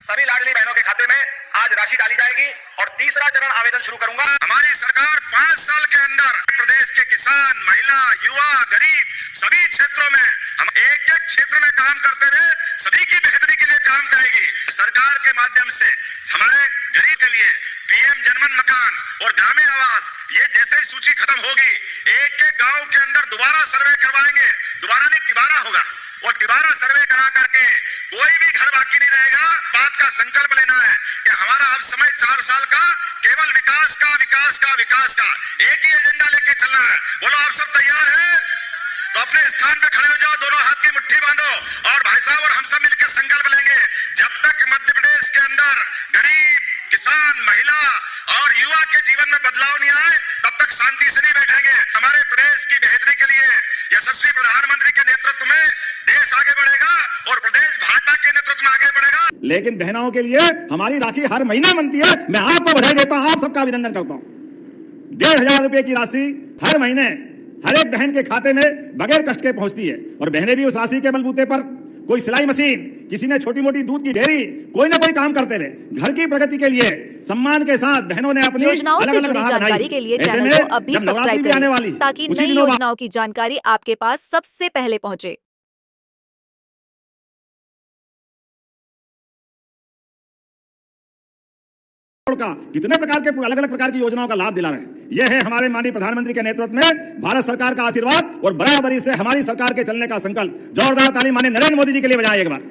सभी लाडली बहनों के खाते में आज राशि डाली जाएगी और तीसरा चरण आवेदन शुरू करूंगा। हमारी सरकार 5 साल के अंदर प्रदेश के किसान, महिला, युवा, गरीब सभी क्षेत्रों में हम एक एक क्षेत्र में काम करते हुए सभी की बेहतरी के लिए काम करेगी। सरकार के माध्यम से हमारे गरीब के लिए पीएम जनमन मकान और ग्रामीण आवास, ये जैसे ही सूची खत्म होगी एक एक गांव के अंदर दोबारा सर्वे करवाएंगे। दोबारा नहीं, तिबारा होगा और तिबारा सर्वे करा करके कोई भी घर बाकी नहीं रहेगा। बात का संकल्प लेना है कि हमारा अब समय 4 साल का केवल विकास का, विकास का, विकास का एक ही एजेंडा लेके चलना है। बोलो आप सब तैयार हैं? तो अपने स्थान पे खड़े हो जाओ, दोनों हाथ की मुट्ठी बांधो और भाई साहब और हम सब मिलकर संकल्प लेंगे, जब तक मध्य प्रदेश के अंदर गरीब, किसान, महिला और युवा के जीवन में बदलाव नहीं आए तब तक शांति से नहीं बैठेंगे। हमारे प्रदेश की बेहतरी के लिए यशस्वी प्रधानमंत्री के नेतृत्व में देश आगे बढ़ेगा और प्रदेश भाजपा के नेतृत्व में आगे बढ़ेगा। लेकिन बहनों के लिए हमारी राखी हर महीने बनती है। मैं आपको बधाई देता हूं, आप सबका अभिनंदन करता हूं। 1,500 रुपए की राशि हर महीने हर एक बहन के खाते में बगैर कष्ट के पहुंचती है और बहनें भी उस राशि के बलबूते पर कोई सिलाई मशीन, किसी ने छोटी मोटी दूध की डेयरी, कोई ना कोई काम करते हुए घर की प्रगति के लिए सम्मान के साथ बहनों ने अपनी अलग-अलग राह जानकारी के लिए चैनल को अभी सब्सक्राइब करें ताकि नई योजनाओं की जानकारी आपके पास सबसे पहले पहुंचे। का कितने प्रकार के अलग अलग प्रकार की योजनाओं का लाभ दिला रहे हैं। यह है हमारे माननीय प्रधानमंत्री के नेतृत्व में भारत सरकार का आशीर्वाद और बराबरी से हमारी सरकार के चलने का संकल्प। जोरदार ताली माननीय नरेंद्र मोदी जी के लिए बजाइए एक बार,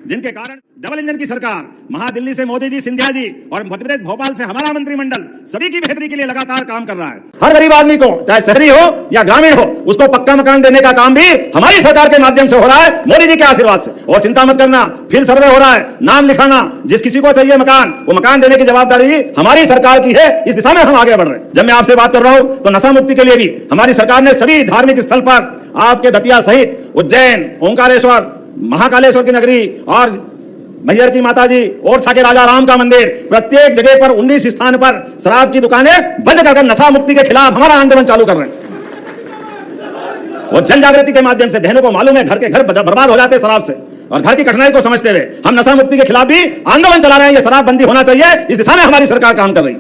जिनके कारण डबल इंजन की सरकार, महादिल्ली से मोदी जी, सिंधिया जी और मध्य प्रदेश भोपाल से हमारा मंत्रिमंडल सभी की बेहतरी के लिए लगातार काम कर रहा है। हर गरीब आदमी को, चाहे शहरी हो या ग्रामीण हो, उसको पक्का मकान देने का काम भी हमारी सरकार के माध्यम से हो रहा है, मोदी जी के आशीर्वाद से। और चिंता मत करना, फिर सर्वे हो रहा है, नाम लिखाना, जिस किसी को चाहिए मकान, वो मकान देने की जवाबदारी हमारी सरकार की है। इस दिशा में हम आगे बढ़ रहे हैं। जब मैं आपसे बात कर रहा हूं तो नशा मुक्ति के लिए भी हमारी सरकार ने सभी धार्मिक स्थल पर, आपके दतिया सहित उज्जैन, ओंकारेश्वर, महाकालेश्वर की नगरी और मैहर की माता जी और छाके राजा राम का मंदिर, प्रत्येक जगह पर 19 स्थान पर शराब की दुकानें बंद कर नशा मुक्ति के खिलाफ हमारा आंदोलन चालू कर रहे हैं। और जन जागृति के माध्यम से बहनों को मालूम है घर के घर बर्बाद हो जाते हैं शराब से, और घर की कठिनाई को समझते हुए हम नशा मुक्ति के खिलाफ भी आंदोलन चला रहे हैं। ये शराब बंदी होना चाहिए, इस दिशा में हमारी सरकार काम कर रही है।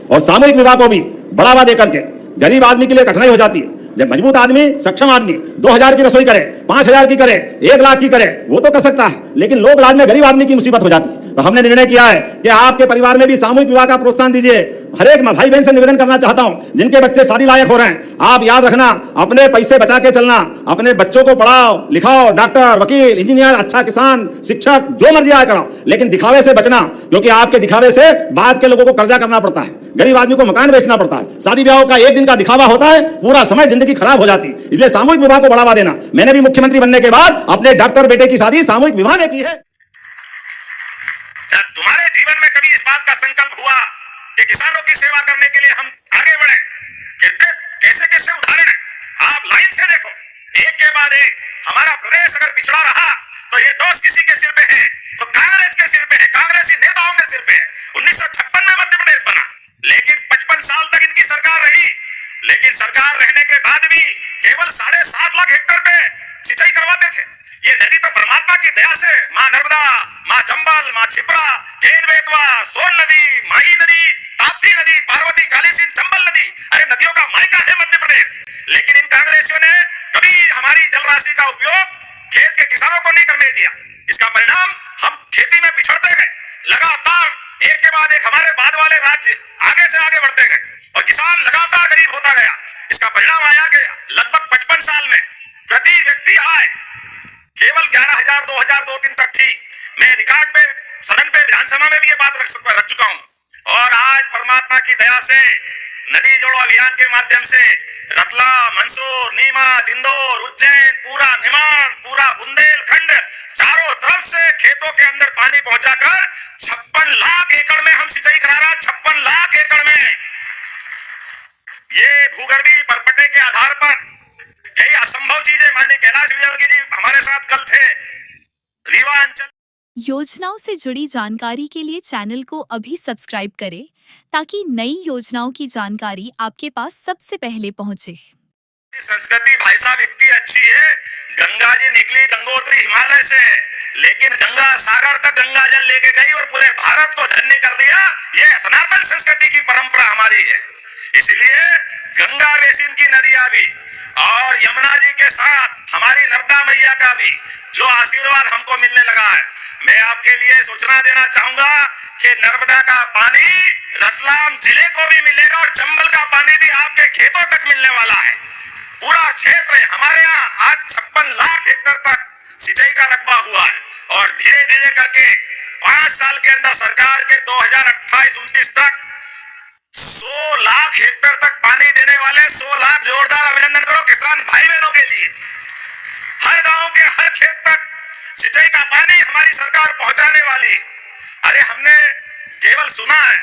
और सामूहिक विवाह को भी बढ़ावा देकर के गरीब आदमी के लिए कठिनाई हो जाती है। जब मजबूत आदमी, सक्षम आदमी 2,000 की रसोई करे, 5,000 की करे, 1 लाख की करे, वो तो कर सकता है, लेकिन लोक लाज में गरीब आदमी की मुसीबत हो जाती है। तो हमने निर्णय किया है कि आपके परिवार में भी सामूहिक विवाह का प्रोत्साहन दीजिए। हर एक भाई बहन से निवेदन करना चाहता हूं, जिनके बच्चे शादी लायक हो रहे हैं, आप याद रखना, अपने पैसे बचा के चलना, अपने बच्चों को पढ़ाओ लिखाओ, डॉक्टर, वकील, इंजीनियर, अच्छा किसान, शिक्षक, जो मर्जी आया कराओ, लेकिन दिखावे से बचना, क्योंकि आपके दिखावे से बाद के लोगों को कर्जा करना पड़ता है, गरीब आदमी को मकान बेचना पड़ता है, शादी ब्याह का एक दिन का दिखावा होता है, पूरा समय जिंदगी खराब हो जाती है। इसलिए सामूहिक विवाह को बढ़ावा देना। मैंने भी मुख्यमंत्री बनने के बाद अपने डॉक्टर बेटे की शादी सामूहिक विवाह में की है। तुम्हारे जीवन में कभी इस बात का संकल्प हुआ कि किसानों की सेवा करने के लिए हम आगे बढ़े? कैसे कैसे उदाहरण है, आप लाइन से देखो, एक के बाद एक। हमारा प्रदेश अगर पिछड़ा रहा तो ये दोष किसी के सिर पे है, तो कांग्रेस के सिर पे है, कांग्रेसी नेताओं के सिर पे है। 1956 में मध्य प्रदेश बना, लेकिन 55 साल तक इनकी सरकार रही, लेकिन सरकार रहने के बाद भी केवल 7.5 लाख हेक्टेयर पे सिंचाई करवाते थे। ये नदी तो परमात्मा की दया से मां नर्मदा, मां चंबल, मां छिप्रा, केन बेतवा, सोन नदी, माही नदी, ताप्ती नदी, पार्वती, कालीसिंध, चंबल नदी, अरे नदियों का मायका है मध्य प्रदेश। लेकिन इन कांग्रेसियों ने कभी हमारी जलराशि का उपयोग खेत के किसानों को नहीं करने दिया। इसका परिणाम हम खेती में पिछड़ते गए, लगातार एक के बाद एक हमारे बाद वाले राज्य आगे से आगे बढ़ते गए और किसान लगातार गरीब होता गया। इसका परिणाम आया कि लगभग 55 साल में प्रति व्यक्ति आय केवल 11,000, 2,000, 2-3 तक थी। मैं रिकॉर्ड पे, सदन पे, विधानसभा में भी ये बात रख चुका हूं। और आज परमात्मा की दया से नदी जोड़ो अभियान के माध्यम से रतलाम, मंदसौर, नीमच, इंदौर, उज्जैन, पूरा निमाड़, पूरा बुंदेलखंड, चारों तरफ से खेतों के अंदर पानी पहुंचाकर 56 लाख एकड़ में हम सिंचाई करा रहे हैं। 56 लाख एकड़ में ये भूगर्भीय परपटे के आधार पर कई असंभव चीजें, माननीय कैलाश विजयवर्गीय जी हमारे साथ कल थे रीवा अंचल। योजनाओं से जुड़ी जानकारी के लिए चैनल को अभी सब्सक्राइब करें ताकि नई योजनाओं की जानकारी आपके पास सबसे पहले पहुंचे। संस्कृति भाई साहब इतनी अच्छी है, गंगा जी निकली गंगोत्री हिमालय से, लेकिन गंगा सागर तक गंगा जल लेके गई और पूरे भारत को धन्य कर दिया। ये सनातन संस्कृति की परंपरा हमारी है। इसलिए गंगा बेसिन की नदियां भी और यमुना जी के साथ हमारी नर्मदा मैया का भी जो आशीर्वाद हमको मिलने लगा है, मैं आपके लिए सूचना देना चाहूंगा कि नर्मदा का पानी रतलाम जिले को भी मिलेगा और चंबल का पानी भी आपके खेतों तक मिलने वाला है। पूरा क्षेत्र हमारे यहाँ आज 56 लाख हेक्टेयर तक सिंचाई का रकबा हुआ है और धीरे धीरे करके 5 साल के अंदर सरकार के 2028-29 तक 100 लाख हेक्टेयर तक पानी देने वाले 100 लाख जोरदार अभिनंदन करो किसान भाई बहनों के लिए। हर गांव के हर खेत तक सिंचाई का पानी हमारी सरकार पहुंचाने वाली। अरे हमने केवल सुना है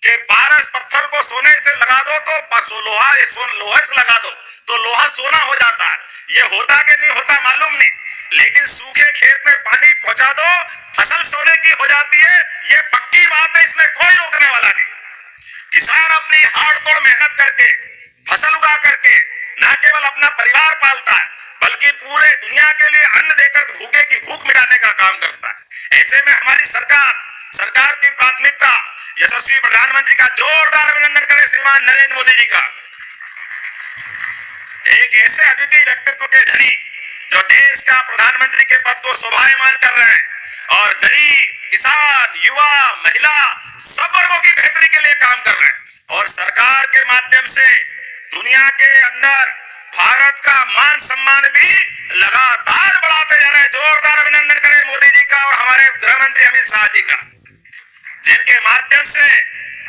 कि पारस पत्थर को सोने से लगा दो तो लोहा से लगा दो तो लोहा सोना हो जाता है। ये होता कि नहीं होता मालूम नहीं, लेकिन सूखे खेत में पानी पहुंचा दो फसल सोने की हो जाती है। ये पक्की बात है, इसमें कोई रोकने वाला नहीं। किसान अपनी हाड़ तोड़ मेहनत करके फसल उगा करके न केवल अपना परिवार पालता है बल्कि पूरे दुनिया के लिए अन्न देकर भूखे की भूख मिटाने का काम करता है। ऐसे में हमारी सरकार की प्राथमिकता यशस्वी प्रधानमंत्री का जोरदार अभिनंदन करें श्रीमान नरेंद्र मोदी जी का। एक ऐसे अद्वितीय व्यक्तित्व के धनी जो देश का प्रधानमंत्री के पद को शोभायमान कर रहे हैं और गरीब किसान युवा महिला सब वर्गों की बेहतरी के लिए काम कर रहे हैं और सरकार के माध्यम से दुनिया के अंदर भारत का मान सम्मान भी लगातार बढ़ाते जा रहे हैं। जोरदार अभिनंदन करें मोदी जी का और हमारे गृह मंत्री अमित शाह जी का, जिनके माध्यम से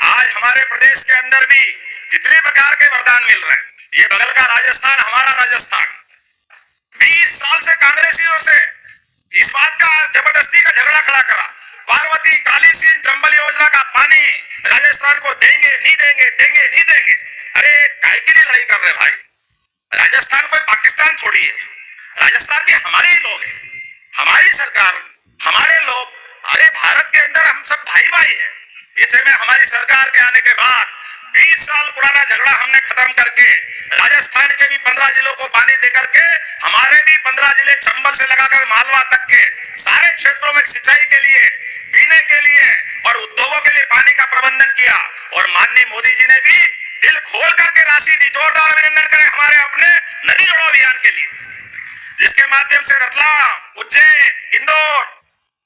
आज हमारे प्रदेश के अंदर भी कितने प्रकार के वरदान मिल रहे हैं। ये बगल का राजस्थान, हमारा राजस्थान 20 साल से कांग्रेसियों से इस बात का जबरदस्ती का झगड़ा खड़ा करा, पार्वती काली सिंह चंबल योजना का पानी राजस्थान को देंगे नहीं देंगे, देंगे नहीं देंगे। अरे काहे के लिए लड़ाई कर रहे भाई? राजस्थान कोई पाकिस्तान थोड़ी है, राजस्थान भी हमारे ही लोग हैं, हमारी सरकार, हमारे लोग। अरे भारत के अंदर हम सब भाई भाई हैं। ऐसे में हमारी सरकार के आने के बाद 20 साल पुराना झगड़ा हमने खत्म करके राजस्थान के भी 15 जिलों को पानी दे करके हमारे भी 15 जिले चंबल से लगाकर मालवा तक के सारे क्षेत्रों में सिंचाई के लिए, पीने के लिए और उद्योगों के लिए पानी का प्रबंधन किया और माननीय मोदी जी ने भी दिल खोल करके राशि दी। जोरदार अभिनंदन करें हमारे अपने नदी जोड़ो अभियान के लिए, जिसके माध्यम से रतलाम, उज्जैन, इंदौर,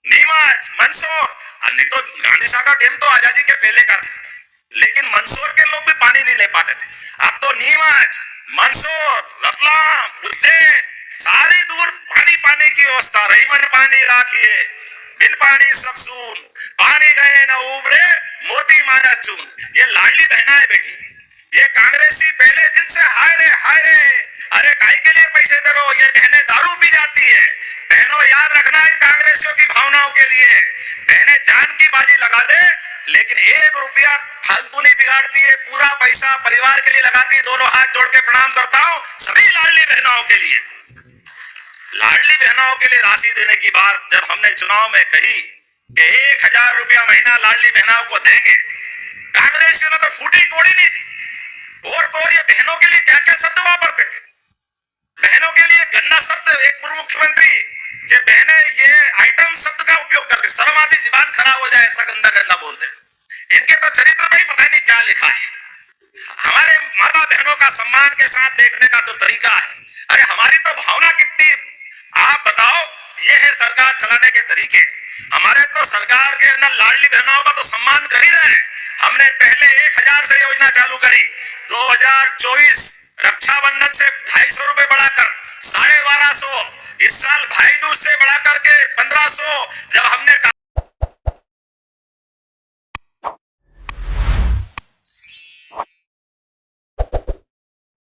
नीमच, मंदसौर, नहीं तो गांधी सागर डैम तो आजादी के पहले का था, लेकिन मंदसौर के लोग भी पानी नहीं ले पाते थे। अब तो नीमच, मंदसौर, रतलाम, उज्जैन सारी दूर पानी की व्यवस्था। रही मन पानी राखिए बिन पानी सब सून, पानी गए न उबरे मोती मानस चून। ये लाडली बहना है बेटी, ये कांग्रेसी पहले दिन से हाय रे अरे काहे के लिए पैसे दे रहो? ये बहनें दारू पी जाती है। बहनों याद रखना इन कांग्रेसियों की भावनाओं के लिए, बहनें जान की बाजी लगा दे लेकिन 1 रुपया फालतू नहीं बिगाड़ती है, पूरा पैसा परिवार के लिए लगाती है। दोनों हाथ जोड़ के प्रणाम करता हूं सभी लाडली बहनों के लिए। लाडली बहनों के लिए राशि देने की बात जब हमने चुनाव में कही कि 1000 रुपया महीना लाडली बहनों को देंगे, कांग्रेसियों ने तो फूटी कोड़ी नहीं दी। और तो और ये बहनों के लिए क्या क्या शब्द वापरते थे। बहनों के लिए गन्ना शब्द, एक पूर्व मुख्यमंत्री के बहने ये आइटम शब्द का उपयोग करते, शर्म आती, जुबान खराब हो जाए, ऐसा गंदा बोलते। इनके तो चरित्र में ही पता नहीं क्या लिखा है। हमारे माता बहनों का सम्मान के साथ देखने का तो तरीका है। अरे हमारी तो भावना कितनी, आप बताओ। ये है सरकार चलाने के तरीके। हमारे तो सरकार के अंदर लाडली बहनों का तो सम्मान कर ही रहे हैं। हमने पहले 1000 से योजना चालू करी, 2024 रक्षाबंधन से 250 रुपए बढ़ाकर 1250, इस साल भाई दूज से बढ़ा करके 1500। जब हमने